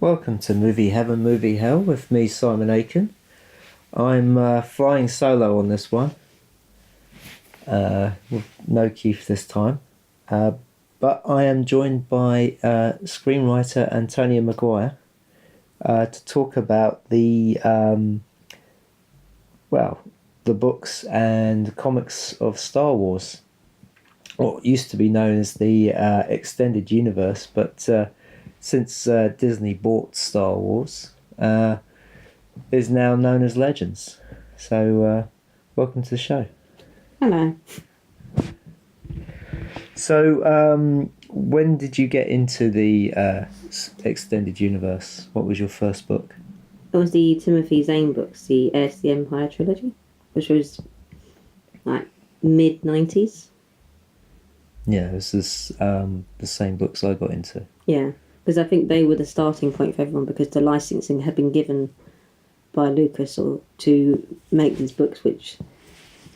Welcome to Movie Heaven, Movie Hell with me, Simon Aitken. I'm flying solo on this one, with no Keith this time, but I am joined by screenwriter Antonia McGuire to talk about the books and comics of Star Wars, what used to be known as the extended universe, but since Disney bought Star Wars, is now known as Legends. So, welcome to the show. Hello. So, when did you get into the extended universe? What was your first book? It was the Timothy Zahn books, the Heir to the Empire trilogy, which was like mid-90s. Yeah, this is the same books I got into. Yeah, because I think they were the starting point for everyone, because the licensing had been given by Lucas to make these books, which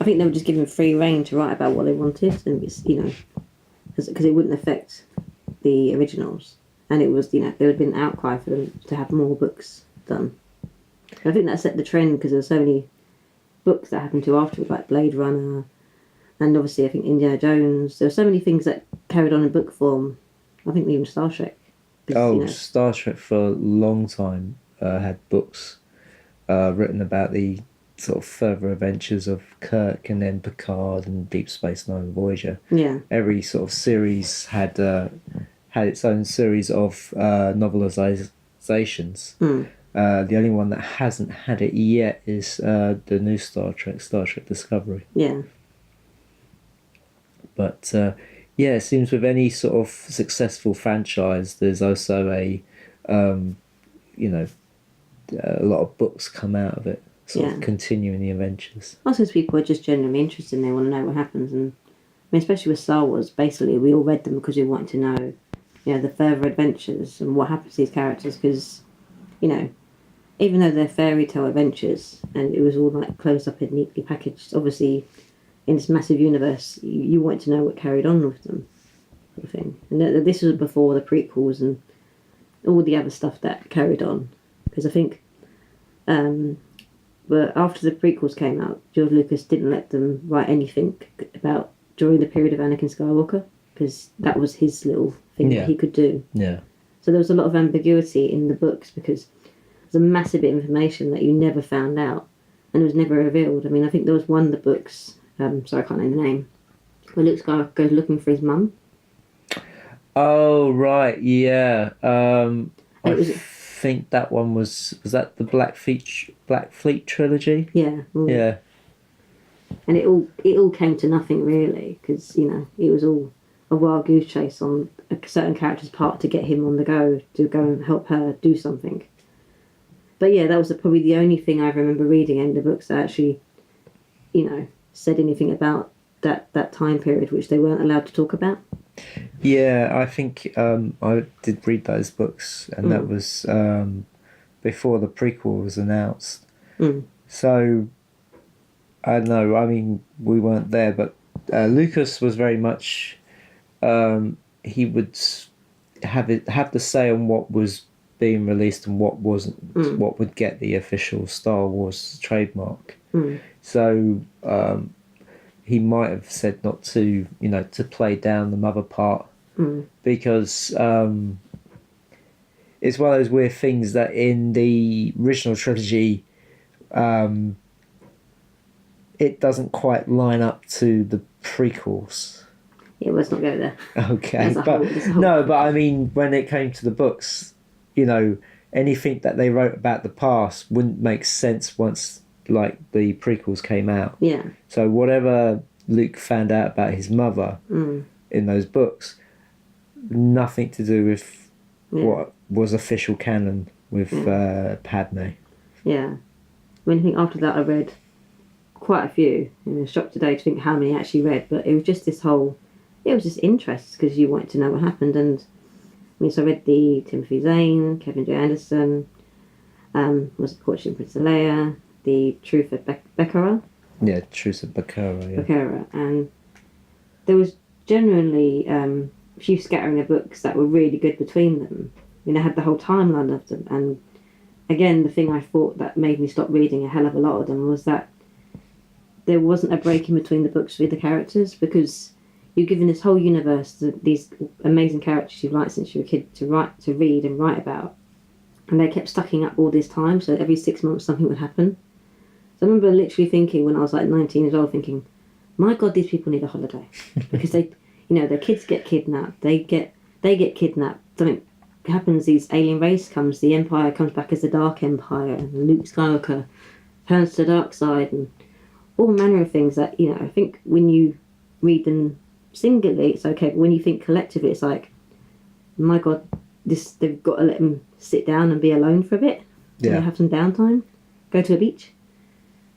I think they were just given free rein to write about what they wanted, and it's, because it wouldn't affect the originals, and it was, there had been an outcry for them to have more books done. And I think that set the trend, because there were so many books that happened to afterwards, like Blade Runner, and obviously I think Indiana Jones. There were so many things that carried on in book form. I think even Star Trek. Star Trek for a long time had books written about the sort of further adventures of Kirk, and then Picard, and Deep Space Nine, and Voyager. Yeah. Every sort of series had its own series of novelizations. The only one that hasn't had it yet is the new Star Trek Discovery. Yeah. But it seems with any sort of successful franchise, there's also a lot of books come out of it, sort of continuing the adventures. Also, people are just genuinely interested and they want to know what happens. And especially with Star Wars, basically we all read them because we wanted to know, the further adventures and what happens to these characters. Because, even though they're fairy tale adventures and it was all like closed up and neatly packaged, obviously in this massive universe, you wanted to know what carried on with them, sort of thing. And this was before the prequels and all the other stuff that carried on. Because I think, but after the prequels came out, George Lucas didn't let them write anything about during the period of Anakin Skywalker, because that was his little thing that he could do. Yeah. So there was a lot of ambiguity in the books, because there's a massive bit of information that you never found out and it was never revealed. I mean, I think there was one of the books, sorry, I can't name the name, where Luke Skywalker goes looking for his mum. Oh, right, yeah. I think that one was that the Black Fleet trilogy? Yeah. Yeah. And it all came to nothing, really, because, it was all a wild goose chase on a certain character's part to get him on the go, to go and help her do something. But yeah, that was probably the only thing I remember reading in the books that actually, said anything about that time period, which they weren't allowed to talk about. Yeah, I think I did read those books, and that was before the prequel was announced. So, I don't know, I mean, we weren't there, but Lucas was very much, he would have the say on what was being released and what wasn't, what would get the official Star Wars trademark. So he might have said not to, to play down the mother part, because it's one of those weird things that in the original trilogy, it doesn't quite line up to the prequels. Yeah, let's not go there. Okay, but I mean, when it came to the books, anything that they wrote about the past wouldn't make sense once, like, the prequels came out. Yeah. So whatever Luke found out about his mother in those books, nothing to do with what was official canon with Padme. Yeah. I mean, I think after that I read quite a few. I was shocked today to think how many I actually read, but it was just this whole... It was just interest, because you wanted to know what happened. And so I read the Timothy Zahn, Kevin J. Anderson, was it Courtship Princess Leia, the Truth of Baccarat. Yeah, Truth of Baccarat, yeah. Baccarat. And there was generally a few scattering of books that were really good between them. had the whole timeline of them. And again, the thing I thought that made me stop reading a hell of a lot of them was that there wasn't a break in between the books with the characters, because you're given this whole universe, these amazing characters you've liked since you were a kid to read and write about, and they kept stacking up all this time. So every 6 months something would happen. So I remember literally thinking when I was like 19 years old, thinking, my God, these people need a holiday, because they, their kids get kidnapped. They get kidnapped. Something happens. These alien race comes. The Empire comes back as the Dark Empire, and Luke Skywalker turns to the dark side, and all manner of things that I think when you read them singularly, it's okay. But when you think collectively, it's like, my God, they've got to let them sit down and be alone for a bit. Yeah. Have some downtime. Go to a beach.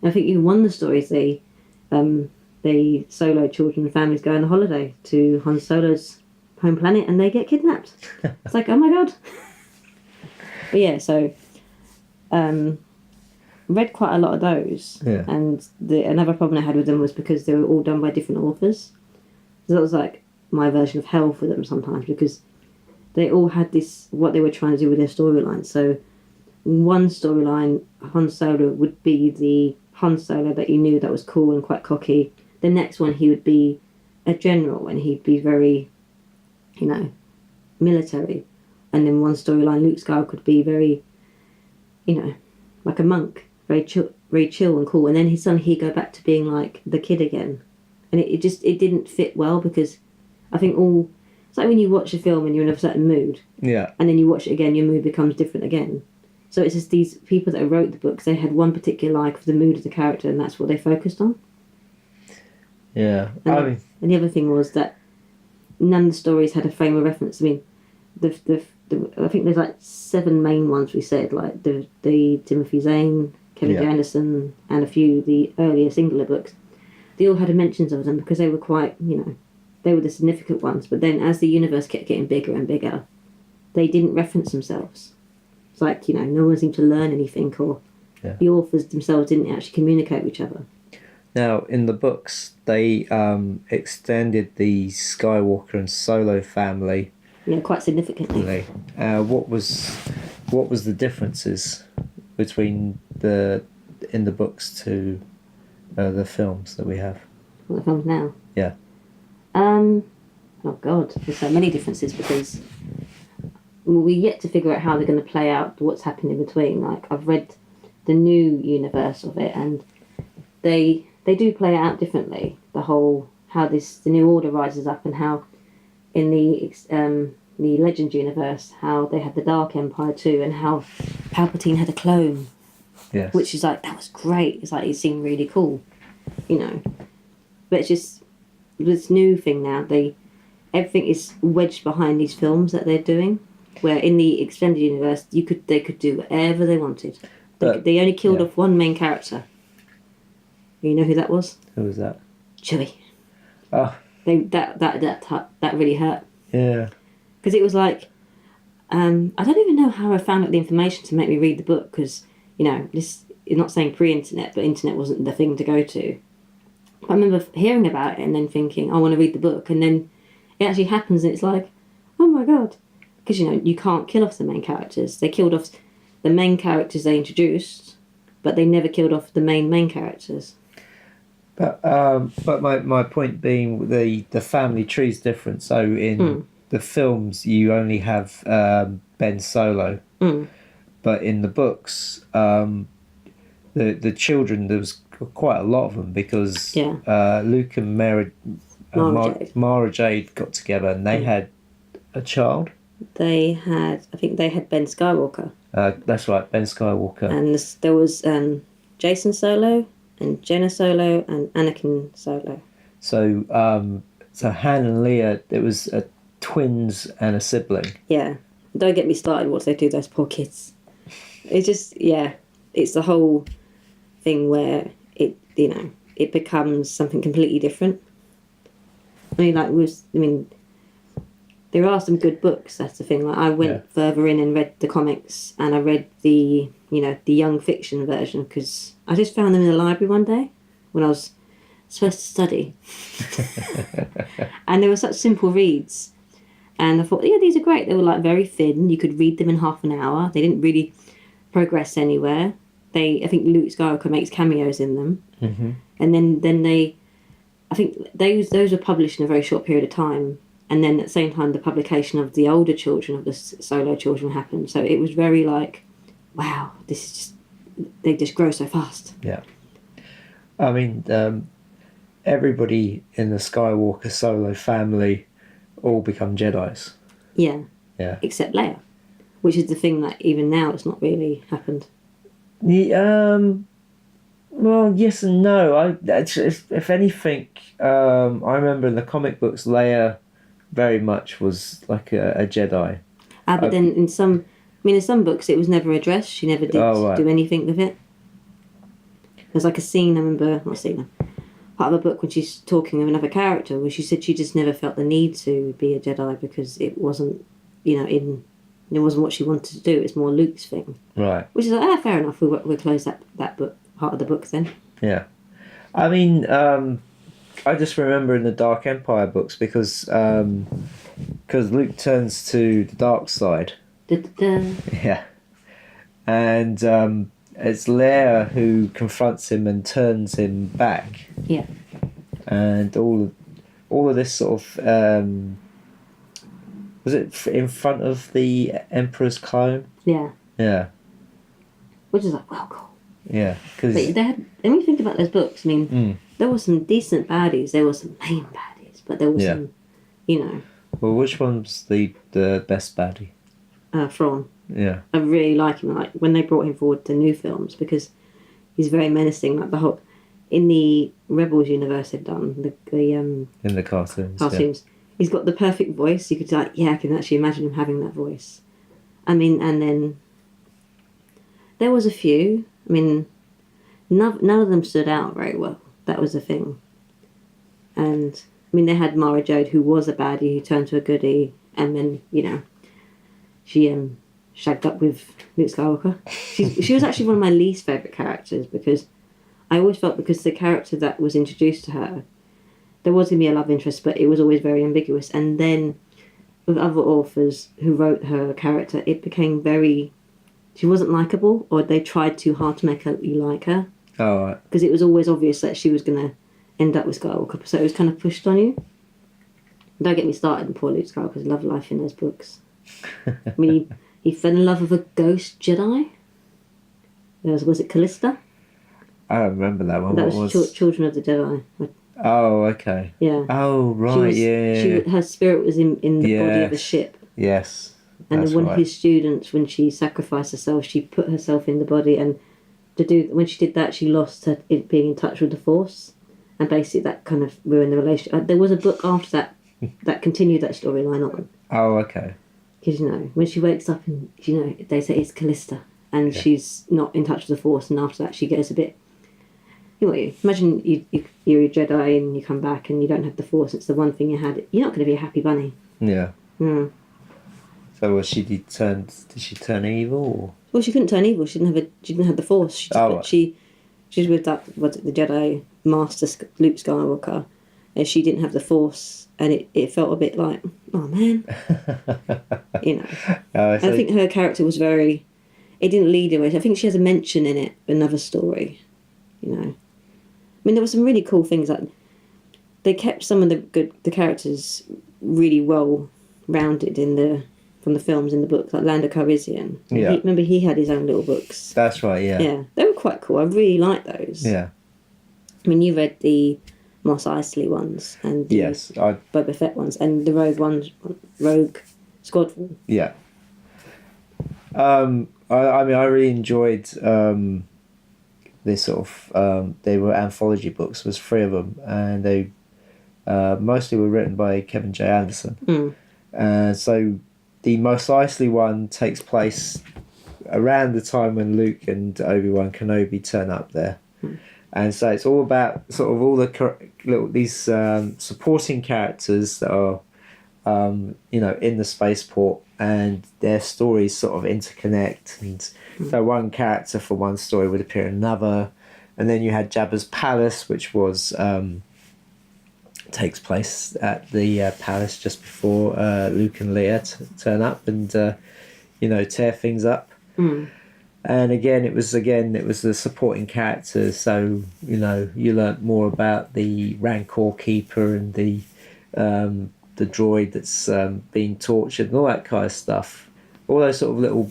And I think even one of the stories, they Solo children and families go on a holiday to Han Solo's home planet, and they get kidnapped. It's like, oh my God. But yeah, so read quite a lot of those. Yeah. And another problem I had with them was because they were all done by different authors. So that was like my version of hell for them sometimes, because they all had this, what they were trying to do with their storyline. So one storyline, Han Solo would be the Han Solo that you knew that was cool and quite cocky. The next one, he would be a general, and he'd be very, military. And then one storyline, Luke Skywalker could be very, like a monk, very chill and cool. And then suddenly he'd go back to being like the kid again. And it didn't fit well, because I think it's like when you watch a film and you're in a certain mood. Yeah. And then you watch it again, your mood becomes different again. So it's just these people that wrote the books, they had one particular like for the mood of the character, and that's what they focused on. Yeah. And the other thing was that none of the stories had a frame of reference. I mean, I think there's like 7 main ones we said, like the Timothy Zahn, Kevin J. Anderson, and a few of the earlier singular books. They all had mentions of them because they were quite, they were the significant ones. But then as the universe kept getting bigger and bigger, they didn't reference themselves. It's like, no one seemed to learn anything, or the authors themselves didn't actually communicate with each other. Now, in the books, they extended the Skywalker and Solo family. Yeah, quite significantly. What was the differences between in the books to the films that we have? Well, the films now. Yeah. Oh God, there's so many differences, because we yet to figure out how they're going to play out what's happened in between. Like, I've read the new universe of it, and they do play it out differently. The whole how the new order rises up, and how in the Legends universe, how they had the Dark Empire too, and how Palpatine had a clone. Yes. Which is like, that was great. It's like, it seemed really cool, But it's just this new thing now. Everything is wedged behind these films that they're doing. Where in the extended universe, they could do whatever they wanted. They only killed off one main character. You know who that was? Who was that? Chewie. Oh. That really hurt. Yeah. Because it was like, I don't even know how I found out the information to make me read the book, because, this, you're not saying pre-internet, but internet wasn't the thing to go to. But I remember hearing about it and then thinking, I want to read the book, and then it actually happens, and it's like, oh my God. Because, you can't kill off the main characters. They killed off the main characters they introduced, but they never killed off the main characters. But my point being, the family tree is different. So in the films, you only have Ben Solo. But in the books, the children, there was quite a lot of them, because Luke and Mara Jade got together, and they had a child. I think they had Ben Skywalker. That's right, Ben Skywalker. And there was Jason Solo, and Jenna Solo, and Anakin Solo. So Han and Leia, it was twins and a sibling. Yeah. Don't get me started what they do to those poor kids. It's just, it's the whole thing where it becomes something completely different. There are some good books, that's the thing. Like, I went further in and read the comics, and I read the young fiction version, because I just found them in the library one day when I was supposed to study. And they were such simple reads. And I thought, yeah, these are great. They were like very thin. You could read them in half an hour. They didn't really progress anywhere. I think Luke Skywalker makes cameos in them. Mm-hmm. And then I think those were published in a very short period of time. And then at the same time, the publication of the older children, of the Solo children, happened. So it was very like, wow, this is just, they just grow so fast. Yeah. I mean, everybody in the Skywalker Solo family all become Jedis. Yeah. Yeah. Except Leia, which is the thing that even now it's not really happened. Well, yes and no. If anything, I remember in the comic books, Leia very much was like a Jedi. But then in some books it was never addressed. She never did do anything with it. There's like a scene, part of a book when she's talking with another character where she said she just never felt the need to be a Jedi because it wasn't, it wasn't what she wanted to do. It's more Luke's thing. Right. Which is like, fair enough. We'll close that book, part of the book then. Yeah. I mean, I just remember in the Dark Empire books because Luke turns to the dark side. Yeah. And it's Leia who confronts him and turns him back. Yeah. And all of this sort of was it in front of the Emperor's clone? Yeah. Yeah. Which is like, wow, cool. Yeah, because when you think about those books, I mean, there were some decent baddies, there were some main baddies, but there was some, Well, which one's the best baddie? Thrawn. Yeah. I really like him. Like when they brought him forward to new films because he's very menacing. Like the whole in the Rebels universe they've done the in the cartoons. He's got the perfect voice. You could I can actually imagine him having that voice. I mean, and then there was a few. I mean, none of them stood out very well. That was the thing. And I mean, they had Mara Jade, who was a baddie, who turned to a goodie, and then she shagged up with Luke Skywalker. She was actually one of my least favourite characters because I always felt because the character that was introduced to her, there was going to be a love interest, but it was always very ambiguous. And then with other authors who wrote her character, it became very... She wasn't likeable, or they tried too hard to make you like her. Oh, right. Because it was always obvious that she was going to end up with Skywalker, so it was kind of pushed on you. Don't get me started on poor Luke Skywalker's love life in those books. I mean, he fell in love with a ghost Jedi. Was it Callista? I don't remember that one. That was Children of the Jedi. Oh, okay. Yeah. Oh, right, her spirit was in the body of a ship. Yes. And then one of his students, when she sacrificed herself, she put herself in the body, and when she did that, she lost her being in touch with the Force, and basically that kind of ruined the relationship. There was a book after that that continued that storyline on. Oh, okay. Because when she wakes up and they say it's Callista, and she's not in touch with the Force, and after that she gets a bit. Imagine you're a Jedi and you come back and you don't have the Force. It's the one thing you had. You're not going to be a happy bunny. Yeah. Mm. So was did she turn evil? Or? Well, she couldn't turn evil. She didn't have the Force. She was with the Jedi Master Luke Skywalker, and she didn't have the Force, and it felt a bit like, oh man, I think her character was very. It didn't lead away. I think she has a mention in it, another story. I mean, there were some really cool things. Like they kept some of the characters really well rounded from the films in the books, like Lando Calrissian. Yeah. Remember, he had his own little books. That's right, yeah. Yeah, they were quite cool. I really liked those. Yeah. I mean, you read the Mos Eisley ones and the Boba Fett ones and the Rogue Squadron. Yeah. I mean, I really enjoyed this sort of... they were anthology books. There was 3 of them, and they mostly were written by Kevin J. Anderson. So the Mos Eisley one takes place around the time when Luke and Obi-Wan Kenobi turn up there. And so it's all about sort of all these supporting characters that are, in the spaceport, and their stories sort of interconnect. And so one character for one story would appear in another. And then you had Jabba's palace, which was takes place at the palace just before Luke and Leia turn up and tear things up. And again it was the supporting characters, so you learnt more about the Rancor Keeper and the droid that's being tortured and all that kind of stuff. All those sort of little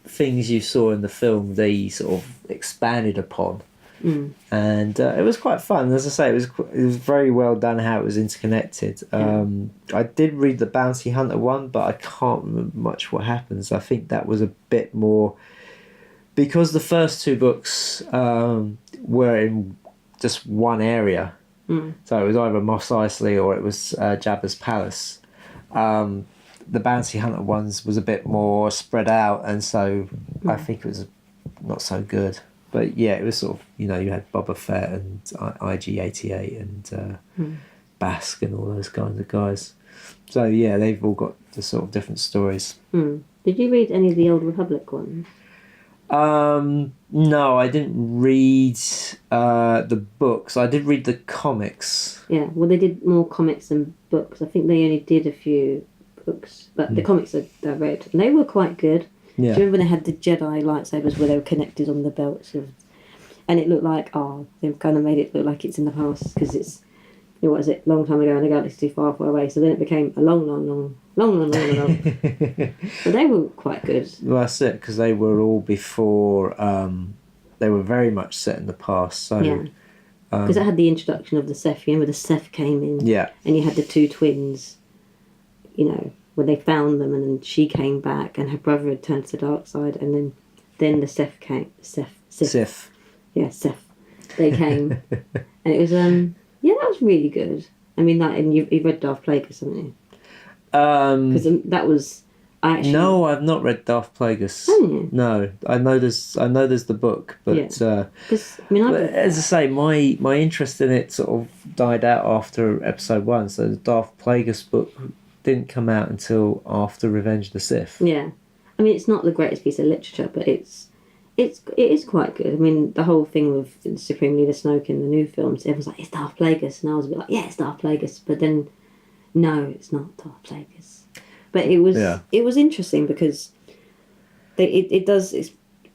things you saw in the film, they sort of expanded upon. And it was quite fun. As I say, it was very well done how it was interconnected. I did read the Bounty Hunter one, but I can't remember much what happens. I think that was a bit more, because the first two books were in just one area. So it was either Mos Eisley or it was Jabba's palace. The Bounty Hunter ones was a bit more spread out, and so I think it was not so good. But yeah, it was sort of, you had Boba Fett and IG-88 and Bask and all those kinds of guys. So yeah, they've all got the sort of different stories. Did you read any of the Old Republic ones? No, I didn't read the books. I did read the comics. Yeah, well, they did more comics than books. I think they only did a few books, but the comics I read, and they were quite good. Yeah. Do you remember they had the Jedi lightsabers where they were connected on the belts? And it looked like, they've kind of made it look like it's in the past, because it's, what is it, long time ago in a galaxy far, far away. So then it became a long. But they were quite good. Well, that's it, because they were all before, they were very much set in the past. So yeah, because it had the introduction of the Seth. You remember the Seth came in? Yeah. And you had the two twins, when they found them, and then she came back, and her brother had turned to the dark side, and then the Sith came. Sith. Yeah, Sith. They came, and it was that was really good. I mean, that, and you've read Darth Plagueis, haven't you? Because that was No, I've not read Darth Plagueis. Haven't you? No, I know there's the book, but because as I say, my interest in it sort of died out after episode 1. So the Darth Plagueis book didn't come out until after Revenge of the Sith. Yeah, I mean, it's not the greatest piece of literature, but it is quite good. I mean, the whole thing with Supreme Leader Snoke in the new films, everyone's like, it's Darth Plagueis, and I was a bit like, yeah, it's Darth Plagueis, but then no, it's not Darth Plagueis. But it was interesting because it does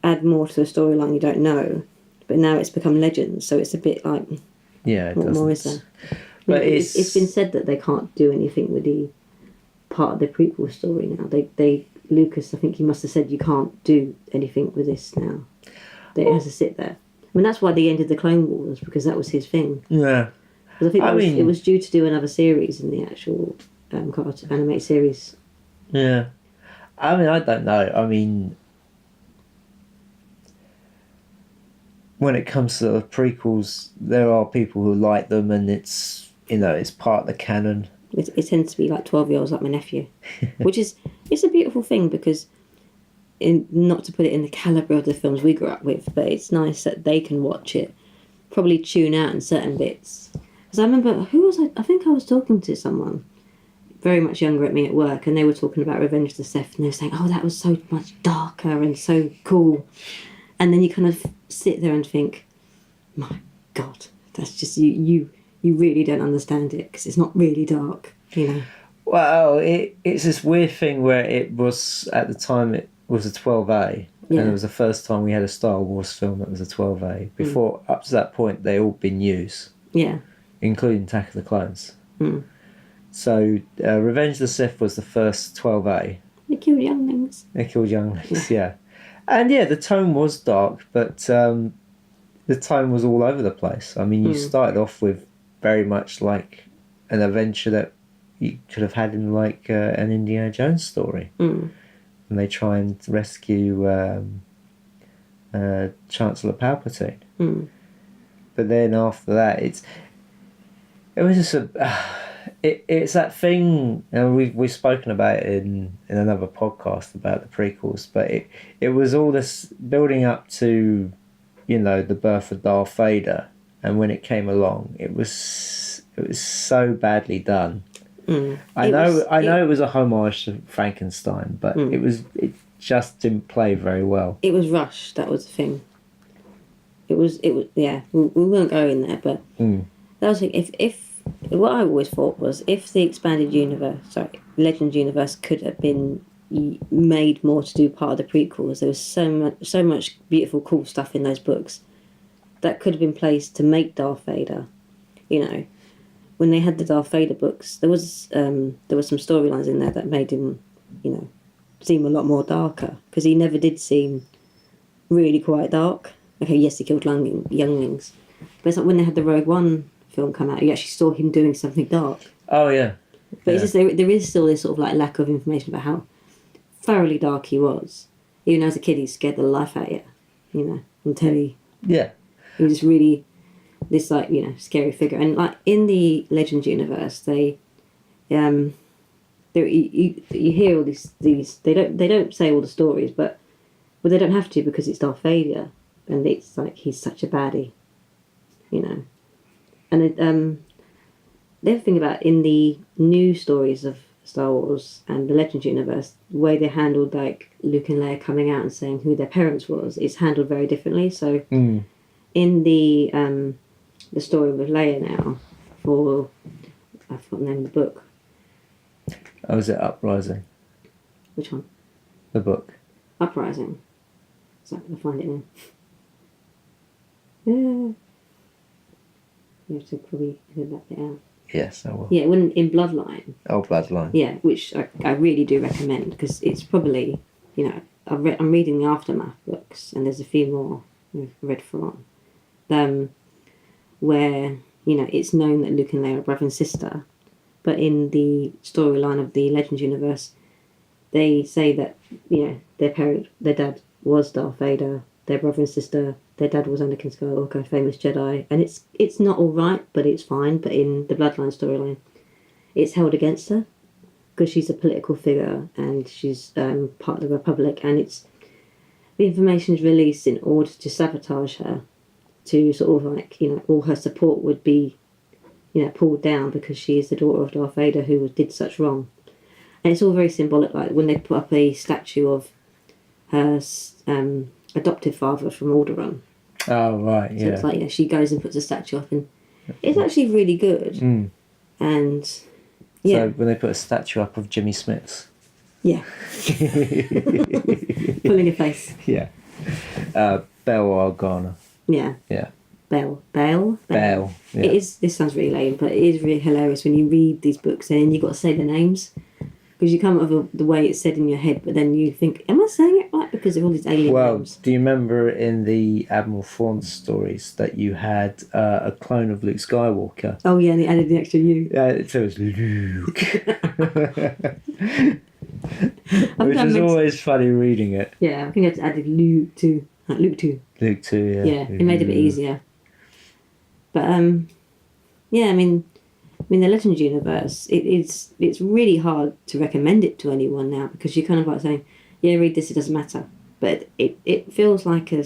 add more to the storyline you don't know, but now it's become legend, so it's a bit like, what more is there? But it's been said that they can't do anything with the part of the prequel story now. Lucas, I think he must have said, you can't do anything with this now. That it has to sit there. I mean, that's why they ended the Clone Wars, because that was his thing. Yeah. Because I think it was due to do another series in the actual animated series. Yeah. I mean, I don't know. I mean, when it comes to the prequels, there are people who like them, and it's part of the canon. It tends to be like 12-year-olds like my nephew, which it's a beautiful thing, because not to put it in the calibre of the films we grew up with, but it's nice that they can watch it, probably tune out in certain bits. Because I remember, I think I was talking to someone very much younger at me at work, and they were talking about Revenge of the Sith, and they were saying, oh, that was so much darker and so cool. And then you kind of sit there and think, my God, that's just you really don't understand it, because it's not really dark, Well, it's this weird thing where it was, at the time, it was a 12A, and it was the first time we had a Star Wars film that was a 12A. Before, up to that point, they all been used. Yeah. Including Attack of the Clones. So, Revenge of the Sith was the first 12A. They killed younglings. Yeah. And yeah, the tone was dark, but the tone was all over the place. I mean, you started off with very much like an adventure that you could have had in like an Indiana Jones story. And they try and rescue Chancellor Palpatine. But then after that, it was just it's that thing, and we've spoken about it in another podcast about the prequels, but it was all this building up to, the birth of Darth Vader, and when it came along, it was so badly done. I know it was a homage to Frankenstein, but it just didn't play very well. It was rushed. That was the thing. It was yeah. We won't go in there, but that was like, if what I always thought was, if the expanded universe, Legends universe could have been made more to do part of the prequels, there was so much beautiful, cool stuff in those books that could have been placed to make Darth Vader. You know, when they had the Darth Vader books, there was some storylines in there that made him, seem a lot more darker, because he never did seem really quite dark. Okay, yes, he killed younglings, but it's like when they had the Rogue One film come out, you actually saw him doing something dark. Oh yeah. But it's just there is still this sort of like lack of information about how thoroughly dark he was. Even as a kid, he scared the life out of you, until he was just really this scary figure. And like in the Legends universe, they you hear all these they don't say all the stories, but they don't have to, because it's Darth Vader, and it's like he's such a baddie, And the other thing about in the new stories of Star Wars and the Legends universe, the way they handled like Luke and Leia coming out and saying who their parents was, is handled very differently. So in the story with Leia now, I forgot the name of the book. Oh, is it Uprising? Which one? The book. Uprising. So I'm going to find it now. Yeah. You have to probably edit that bit out. Yes, I will. Yeah, when in Bloodline. Oh, Bloodline. Yeah, which I really do recommend, because it's probably, I'm reading the Aftermath books, and there's a few more I've read from, where, it's known that Luke and Leia are brother and sister, but in the storyline of the Legends universe, they say that, their dad was Darth Vader, their brother and sister, their dad was Anakin Skywalker, famous Jedi, and it's not all right, but it's fine. But in the Bloodline storyline, it's held against her, because she's a political figure and she's part of the Republic, and the information is released in order to sabotage her, to sort of like, all her support would be, pulled down, because she is the daughter of Darth Vader who did such wrong. And it's all very symbolic, like when they put up a statue of her adoptive father from Alderaan. Oh, right, yeah. So it's like, she goes and puts a statue up, and it's actually really good. And, yeah. So when they put a statue up of Jimmy Smits. Yeah. Pulling a face. Yeah. Bail Organa. Yeah. Yeah. Bail. Yeah. It is. This sounds really lame, but it is really hilarious when you read these books and then you've got to say the names, because you come up with the way it's said in your head, but then you think, am I saying it right? Because of all these alien names. Do you remember in the Admiral Thrawn stories that you had a clone of Luke Skywalker? Oh yeah, and they added the extra U. So it was Luke. Which is always funny reading it. Yeah, I think I just added Luke too. Luke too. Luke too, yeah. Yeah, it made it a bit easier. But yeah, I mean the Legends universe, it's really hard to recommend it to anyone now, because you're kind of like saying, yeah, read this, it doesn't matter. But it feels like a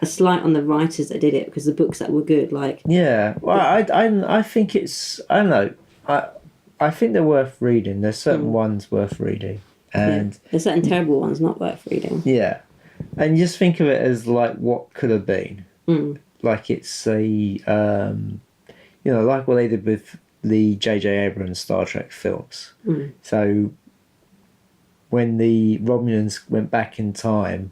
slight on the writers that did it, because the books that were good, like... Yeah, well, I think it's... I don't know. I think they're worth reading. There's certain ones worth reading. And there's certain terrible ones not worth reading. Yeah. And just think of it as like what could have been. Like it's a... like what they did with the J.J. Abrams Star Trek films. So when the Romulans went back in time,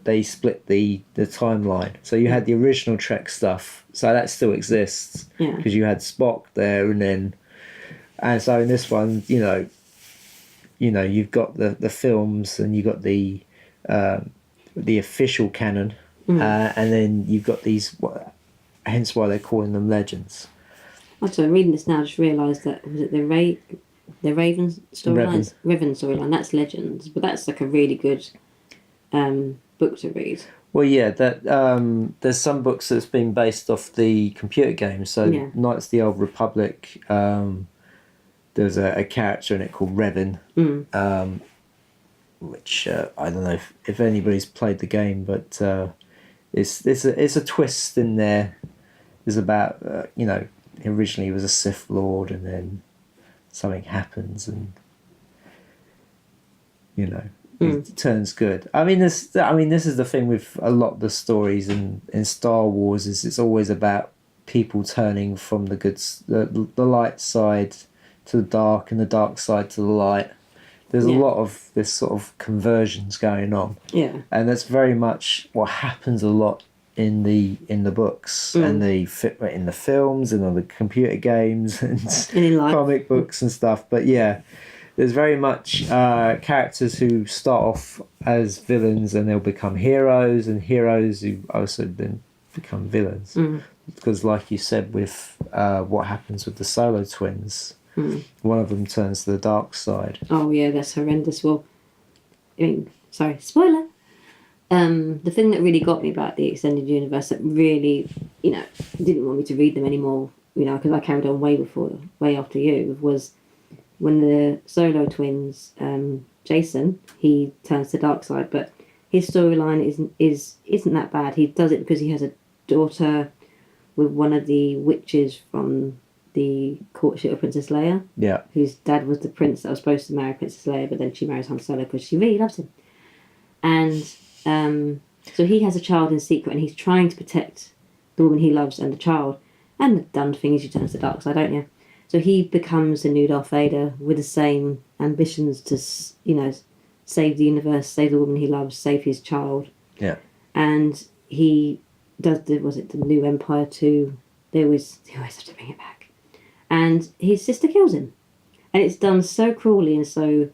they split the timeline. So you had the original Trek stuff, so that still exists, because you had Spock there, and so in this one, you've got the films, and you've got the official canon, and then you've got these. Hence why they're calling them legends. Also, reading this now, I just realised that, was it the Raven storyline? Revan storyline, that's Legends, but that's like a really good book to read. Well, yeah, that there's some books that's been based off the computer games. So Knights of the Old Republic, there's a character in it called Revan, which I don't know if anybody's played the game, but it's a twist in there. It's about originally he was a Sith Lord, and then something happens, and it turns good. I mean, this is the thing with a lot of the stories in Star Wars, is it's always about people turning from the light side to the dark and the dark side to the light. There's a lot of this sort of conversions going on. Yeah. And that's very much what happens a lot in the books and in the films and on the computer games and in life. comic books and stuff. But yeah, there's very much characters who start off as villains and they'll become heroes, and heroes who also then become villains. Because like you said, with what happens with the Solo twins, one of them turns to the dark side. Oh yeah, that's horrendous. Well, I mean, sorry, spoiler. The thing that really got me about the extended universe, that really, didn't want me to read them anymore, because I carried on way after you, was when the Solo twins, Jason, he turns to the dark side, but his storyline isn't that bad. He does it because he has a daughter with one of the witches from the courtship of Princess Leia. Yeah. Whose dad was the prince that was supposed to marry Princess Leia, but then she marries Han Solo because she really loves him. And so he has a child in secret, and he's trying to protect the woman he loves and the child. And the done thing is you turn to the dark side, don't you? So he becomes the new Darth Vader with the same ambitions to, save the universe, save the woman he loves, save his child. Yeah. And he does the new Empire 2? They always have to bring it back. And his sister kills him. And it's done so cruelly and so,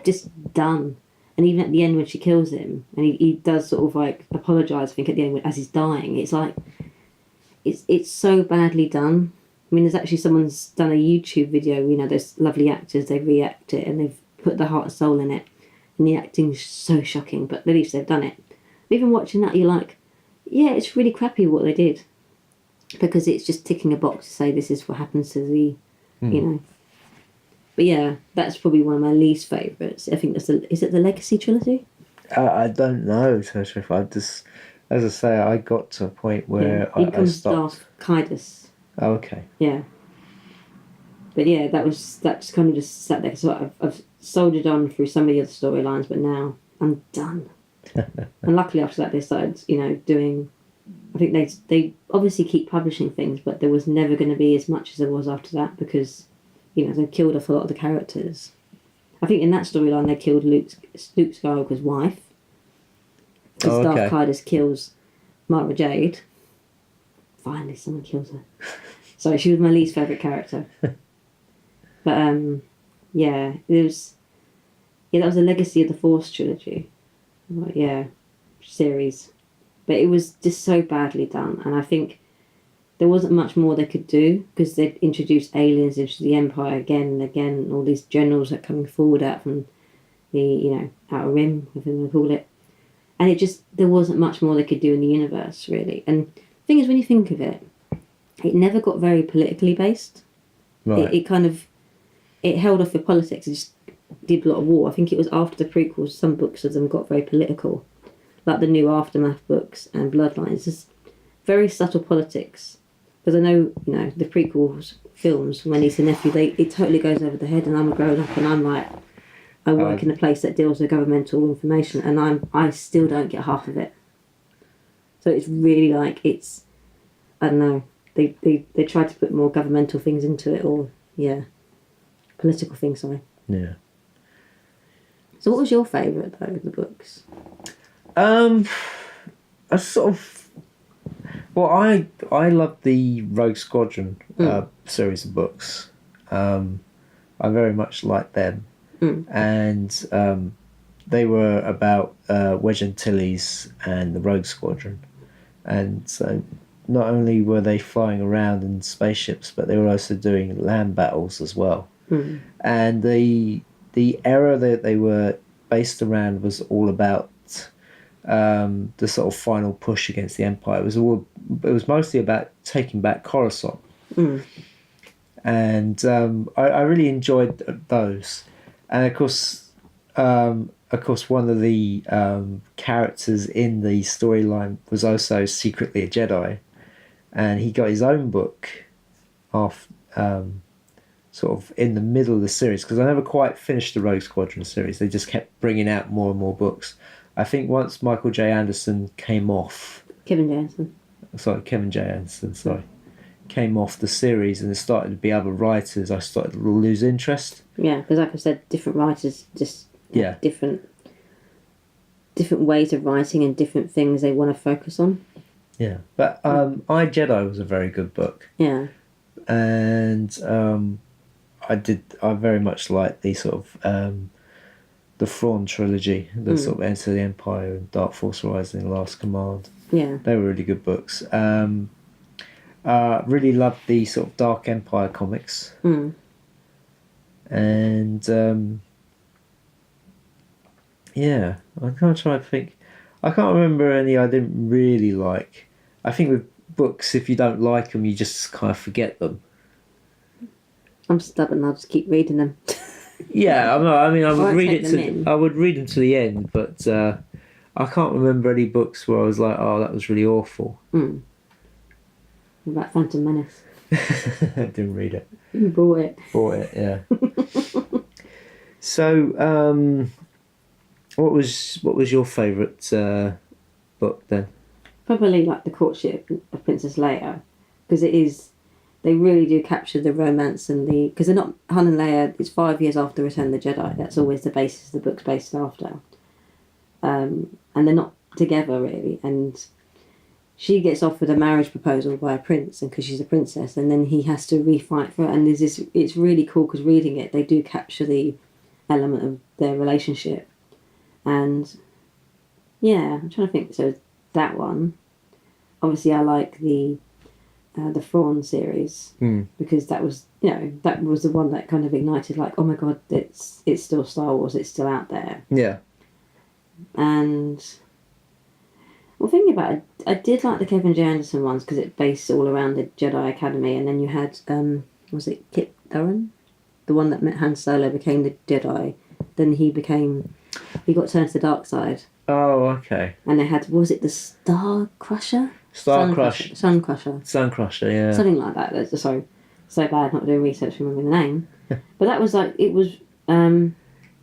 just done. And even at the end when she kills him, and he does sort of like apologise, I think, at the end as he's dying, it's like, it's so badly done. I mean, there's actually someone's done a YouTube video, those lovely actors, they react it and they've put their heart and soul in it. And the acting's so shocking, but at least they've done it. But even watching that, you're like, yeah, it's really crappy what they did. Because it's just ticking a box to say this is what happens to the, But yeah, that's probably one of my least favourites. I think is it the Legacy trilogy? I don't know. I just, as I say, I got to a point where he I becomes stopped. Darth Kaidos. Oh, okay. Yeah. But yeah, that just kind of just sat there. So I've soldiered on through some of the other storylines, but now I'm done. And luckily after that they started, doing. I think they obviously keep publishing things, but there was never going to be as much as there was after that because, they killed off a lot of the characters. I think in that storyline they killed Luke Skywalker's wife. Because Darth Kaidos kills Mara Jade. Finally, someone kills her. Sorry, she was my least favourite character. But yeah, that was the Legacy of the Force trilogy. Series. But it was just so badly done, and I think there wasn't much more they could do because they'd introduced aliens into the Empire again and again, and all these generals that are coming forward out from the, Outer Rim, whatever you want to call it. And there wasn't much more they could do in the universe, really. And the thing is, when you think of it, it never got very politically based. Right. It held off with politics. It just did a lot of war. I think it was after the prequels, some books of them got very political. Like the new Aftermath books and Bloodlines, just very subtle politics. Because I know, the prequels films, when he's a nephew, it totally goes over the head, and I'm a grown up, and I'm like, I work in a place that deals with governmental information, and I still don't get half of it. So it's really like I don't know. They tried to put more governmental things into it, or political things. Sorry. Yeah. So what was your favourite though of the books? I sort of. Well, I love the Rogue Squadron series of books. I very much liked them, and they were about Wedge Antilles and the Rogue Squadron, and so not only were they flying around in spaceships, but they were also doing land battles as well. And the era that they were based around was all about the sort of final push against the Empire. It was mostly about taking back Coruscant, and I really enjoyed those. And of course, one of the characters in the storyline was also secretly a Jedi, and he got his own book off. Sort of in the middle of the series, because I never quite finished the Rogue Squadron series. They just kept bringing out more and more books. I think once Michael J. Anderson came off... Kevin J. Anderson. Kevin J. Anderson, came off the series and there started to be other writers, I started to lose interest. Yeah, because like I said, different writers just have different ways of writing and different things they want to focus on. Yeah, but I, Jedi was a very good book. Yeah. And I very much liked the sort of the Thrawn trilogy, the sort of Enter the Empire and Dark Force Rising, Last Command. Yeah. They were really good books. Really loved the sort of Dark Empire comics. And yeah, I can't try to think. I can't remember any I didn't really like. I think with books, if you don't like them, you just kind of forget them. I'm stubborn. I'll just keep reading them. Yeah, I mean, I would read them to the end, but I can't remember any books where I was like, "Oh, that was really awful." What about Phantom Menace? I didn't read it. You bought it. Bought it, yeah. So, what was your favourite book then? Probably like The Courtship of Princess Leia, because they really do capture the romance and because they're not, Han and Leia, it's 5 years after Return of the Jedi. That's always the basis the book's based after. And they're not together really, and she gets offered a marriage proposal by a prince, and because she's a princess, and then he has to refight for it. And it's really cool because reading it, they do capture the element of their relationship. And yeah, I'm trying to think. So that one, obviously, I like the Thrawn series because that was the one that kind of ignited, like, oh my god, it's still Star Wars, it's still out there. Yeah. And well, thinking about it, I did like the Kevin J. Anderson ones because it based all around the Jedi Academy, and then you had was it Kit Harington, the one that met Han Solo, became the Jedi. Then he got turned to the dark side. Oh, okay. And they had, was it the Star Crusher? Sun Crusher, yeah. Something like that. So bad not doing research to remember the name. But that was like, it was...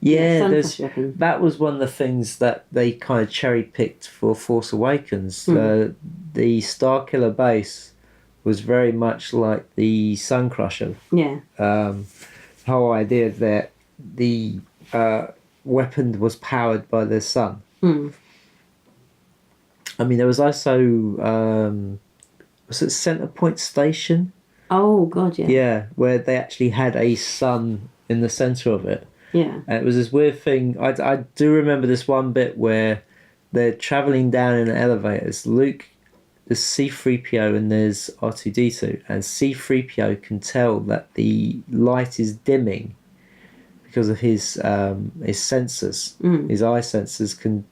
that was one of the things that they kind of cherry-picked for Force Awakens. The Starkiller base was very much like the Sun Crusher. Yeah. Whole idea that the weapon was powered by the sun. I mean, there was also was it Center Point Station? Oh god, yeah. Yeah, where they actually had a sun in the center of it. Yeah. And it was this weird thing. I do remember this one bit where they're traveling down in an elevator. It's Luke, there's C-3PO, and there's R2-D2, and C-3PO can tell that the light is dimming because of his sensors. His eye sensors can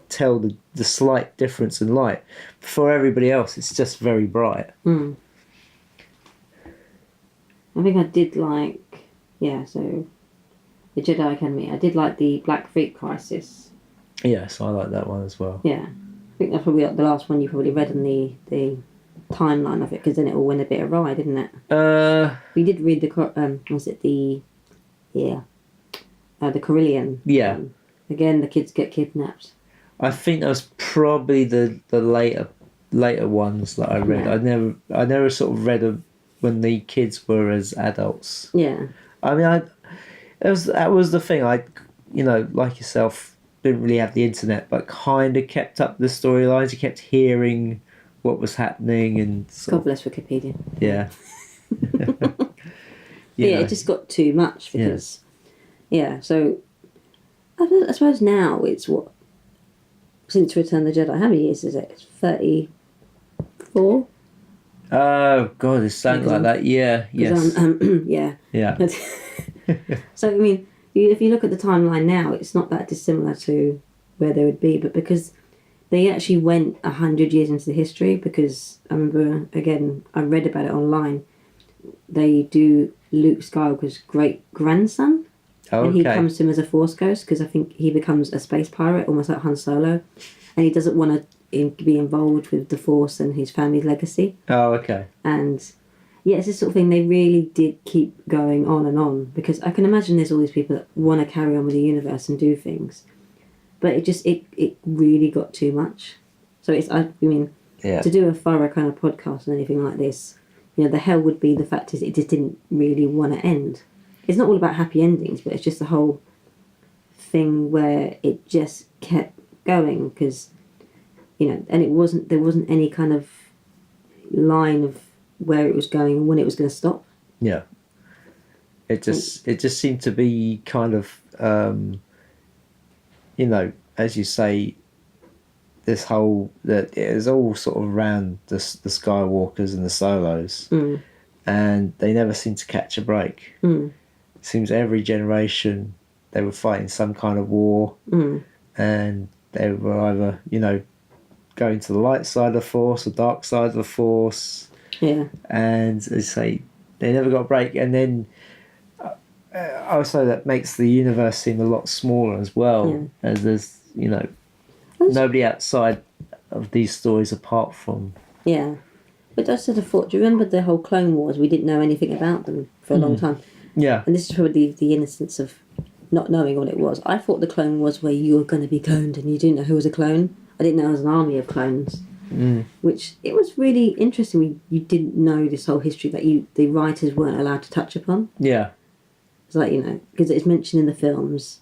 tell the slight difference in light. For everybody else, it's just very bright. I think I did like, so the Jedi Academy. I did like the Black Fleet Crisis. Yes, I like that one as well. Yeah, I think that's probably the last one you probably read in the timeline of it, because then it all went a bit awry, didn't it? We did read the was it the Corellian? Yeah. One. Again, the kids get kidnapped. I think that was probably the later ones that I read. Yeah. I never sort of read them when the kids were as adults. Yeah. I mean, that was the thing. I, like yourself, didn't really have the internet, but kind of kept up the storylines. You kept hearing what was happening, and God bless Wikipedia. Yeah. It just got too much because. Yeah. So, I suppose now it's what. Since Return of the Jedi, how many years is it? It's 34? Oh, God, it's something like that. Yeah, yes. Yeah. So, I mean, if you look at the timeline now, it's not that dissimilar to where they would be, but because they actually went 100 years into the history, because I remember, again, I read about it online, they do Luke Skywalker's great-grandson. Oh, and he comes to him as a Force ghost, because I think he becomes a space pirate, almost like Han Solo, and he doesn't want to be involved with the Force and his family's legacy. Oh, okay. And yeah, it's this sort of thing they really did keep going on, because I can imagine there's all these people that want to carry on with the universe and do things, but it really got too much. So I mean, Yeah. To do a thorough kind of podcast and anything like this, the hell would be the fact is it just didn't really want to end. It's not all about happy endings, but it's just the whole thing where it just kept going because, and there wasn't any kind of line of where it was going and when it was going to stop. Yeah. It just seemed to be kind of, as you say, this whole that it is all sort of around the Skywalkers and the Solos, and they never seem to catch a break. It seems every generation they were fighting some kind of war, and they were either going to the light side of the Force, the dark side of the Force. Yeah, and as I say, they never got a break, and then. Also, that makes the universe seem a lot smaller as well, as there's nobody outside of these stories apart from. Yeah, but I sort of thought. Do you remember the whole Clone Wars? We didn't know anything about them for a long time. Yeah, and this is probably the innocence of not knowing what it was. I thought the Clone Wars where you were going to be cloned and you didn't know who was a clone. I didn't know it was an army of clones. Which it was really interesting. You didn't know this whole history that the writers weren't allowed to touch upon. Yeah. It's like, because it's mentioned in the films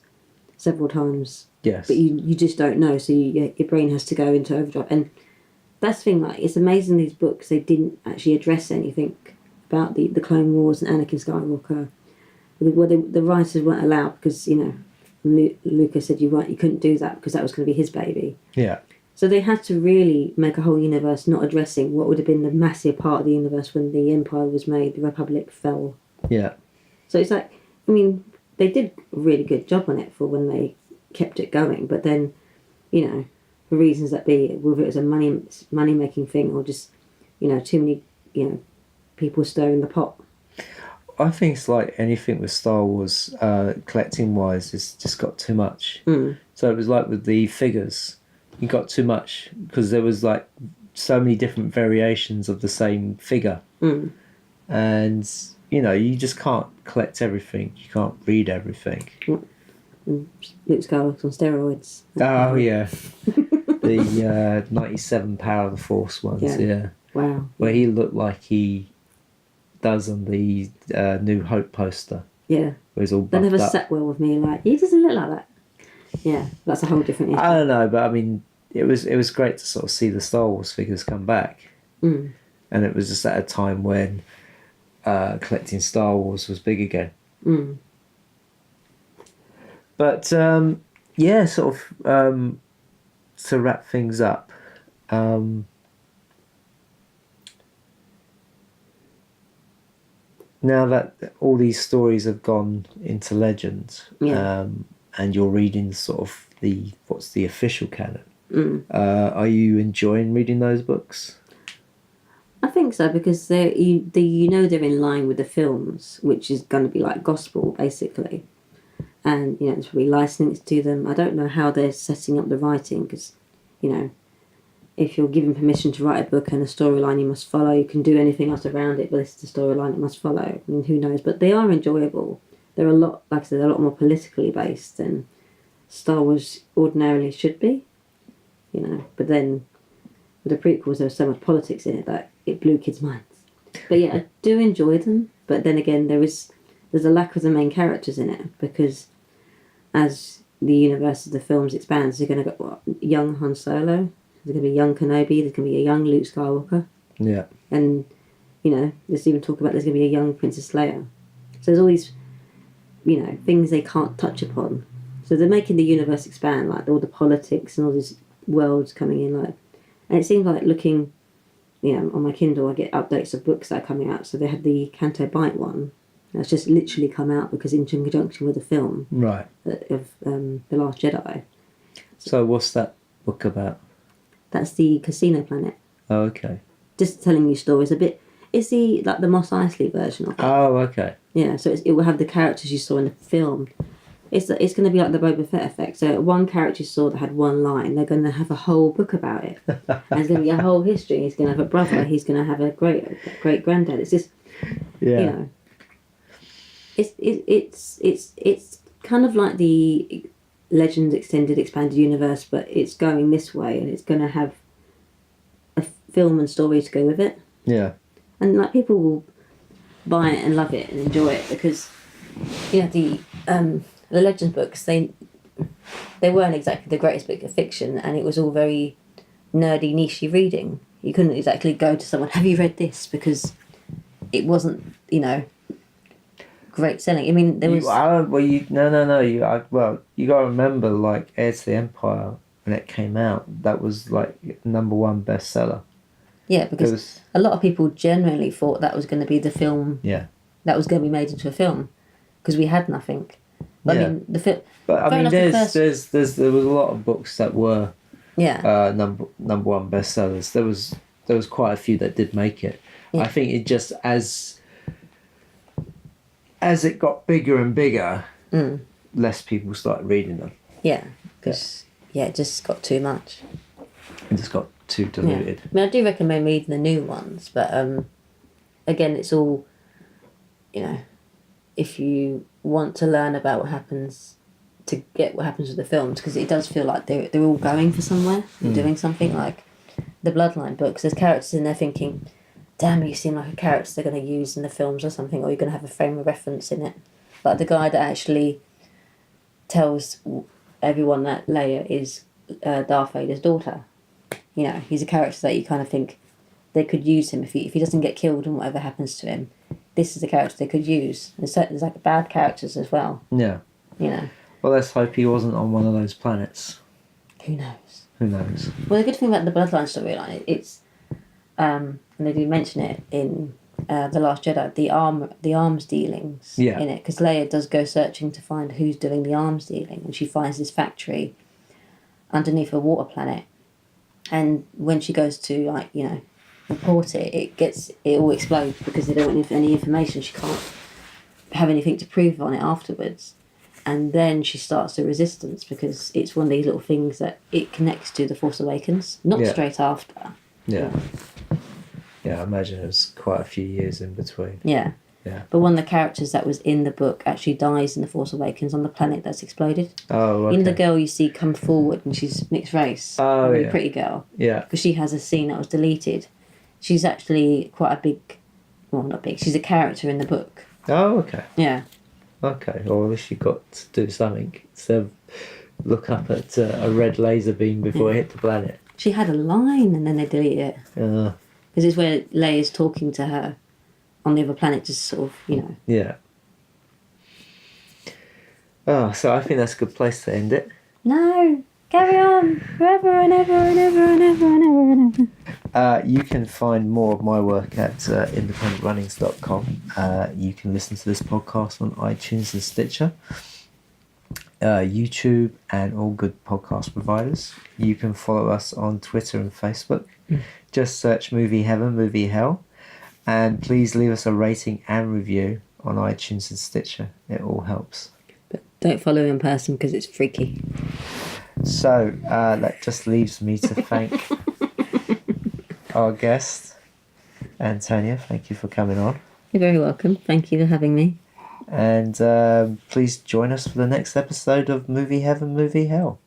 several times. Yes. But you just don't know, so your brain has to go into overdrive. And that's the thing, like, it's amazing these books, they didn't actually address anything about the Clone Wars and Anakin Skywalker. Well, the writers weren't allowed because, Lucas said you couldn't do that because that was going to be his baby. Yeah. So they had to really make a whole universe not addressing what would have been the massive part of the universe when the Empire was made, the Republic fell. Yeah. So it's like, they did a really good job on it for when they kept it going, but then, for reasons that be, whether it was a money-making thing or just, too many, people stirring the pot. I think it's like anything with Star Wars, collecting-wise, it's just got too much. So it was like with the figures, you got too much because there was like so many different variations of the same figure. And... you just can't collect everything. You can't read everything. Luke Skywalker's on steroids. Oh, yeah. The 97 Power of the Force ones, yeah. Wow. Where he looked like he does on the New Hope poster. Yeah. Where he's all buffed They never up. sat well with me, like, he doesn't look like that. Yeah, that's a whole different issue. I don't know, but I mean, it was great to sort of see the Star Wars figures come back. And it was just at a time when... collecting Star Wars was big again. But sort of to wrap things up, now that all these stories have gone into legend, and you're reading sort of what's the official canon, are you enjoying reading those books? I think so, because they're in line with the films, which is going to be like gospel, basically. And, there's probably licensing to them. I don't know how they're setting up the writing, because, if you're given permission to write a book and a storyline you must follow, you can do anything else around it, but it's the storyline it must follow. I mean, who knows? But they are enjoyable. They're a lot, like I said, they're a lot more politically based than Star Wars ordinarily should be, But then, with the prequels, there was so much politics in it that it blew kids' minds. But yeah, I do enjoy them. But then again, there's a lack of the main characters in it, because as the universe of the films expands, you're going to go young Han Solo, there's going to be young Kenobi, there's going to be a young Luke Skywalker. Yeah. And, there's even talk about there's going to be a young Princess Leia. So there's all these, things they can't touch upon. So they're making the universe expand, like all the politics and all these worlds coming in, like. And it seems like looking, on my Kindle, I get updates of books that are coming out. So they had the Canto Bight one. That's just literally come out because in conjunction with the film. Right. Of The Last Jedi. So what's that book about? That's the Casino Planet. Oh, okay. Just telling you stories a bit. It's the Mos Eisley version of it. Oh, okay. Yeah, so it will have the characters you saw in the film. It's going to be like the Boba Fett effect. So one character you saw that had one line, they're going to have a whole book about it. And there's going to be a whole history. He's going to have a brother. He's going to have a great granddad. It's just, it's kind of like the Legends Extended Expanded Universe, but it's going this way, and it's going to have film and story to go with it. Yeah. And like people will buy it and love it and enjoy it because the Legends books they weren't exactly the greatest book of fiction, and it was all very nerdy, nichey reading. You couldn't exactly go to someone, have you read this? Because it wasn't, great selling. I mean, there was... You got to remember, like, Heir to the Empire, when it came out, that was, like, #1 bestseller. Yeah, because a lot of people generally thought that was going to be the film... Yeah. That was going to be made into a film, because we had nothing. But, yeah. I mean, the film... But, I mean, there was a lot of books that were... Yeah. Number one bestsellers. There was quite a few that did make it. Yeah. I think it just as it got bigger and bigger, less people started reading them. Yeah, because it just got too much. It just got too diluted. Yeah. I mean, I do recommend reading the new ones, but again, it's all, if you want to learn about what happens, to get what happens with the films, because it does feel like they're all going for somewhere, doing something. Like the Bloodline books, there's characters in there thinking, damn, you seem like a character they're going to use in the films or something, or you're going to have a frame of reference in it. Like the guy that actually tells everyone that Leia is Darth Vader's daughter. He's a character that you kind of think they could use him if he doesn't get killed and whatever happens to him. This is a character they could use. There's like bad characters as well. Yeah. Well, let's hope he wasn't on one of those planets. Who knows? Well, the good thing about the Bloodline storyline, it's and they do mention it in The Last Jedi, the arms dealings in it, because Leia does go searching to find who's doing the arms dealing, and she finds this factory underneath a water planet, and when she goes to report it, it all explodes because they don't want any information. She can't have anything to prove on it afterwards. And then she starts the resistance because it's one of these little things that it connects to The Force Awakens, not straight after. Yeah. Yeah, I imagine it was quite a few years in between. Yeah. Yeah. But one of the characters that was in the book actually dies in The Force Awakens on the planet that's exploded. Oh, okay. The girl you see come forward and she's mixed race. Oh, a really pretty girl. Yeah. Because she has a scene that was deleted. She's actually quite a big... Well, not big. She's a character in the book. Oh, okay. Yeah. Okay, well, at least you got to do something instead of look up at a red laser beam before it hit the planet. She had a line and then they deleted it. Because it's where Leia's talking to her on the other planet, just sort of, Yeah. Oh, so I think that's a good place to end it. No! Carry on! Forever and ever and ever and ever and ever and ever. You can find more of my work at independentrunnings.com. You can listen to this podcast on iTunes and Stitcher, YouTube, and all good podcast providers. You can follow us on Twitter and Facebook. Just search Movie Heaven, Movie Hell. And please leave us a rating and review on iTunes and Stitcher. It all helps. But don't follow in person because it's freaky. So that just leaves me to thank our guest, Antonia. Thank you for coming on. You're very welcome. Thank you for having me. And please join us for the next episode of Movie Heaven, Movie Hell.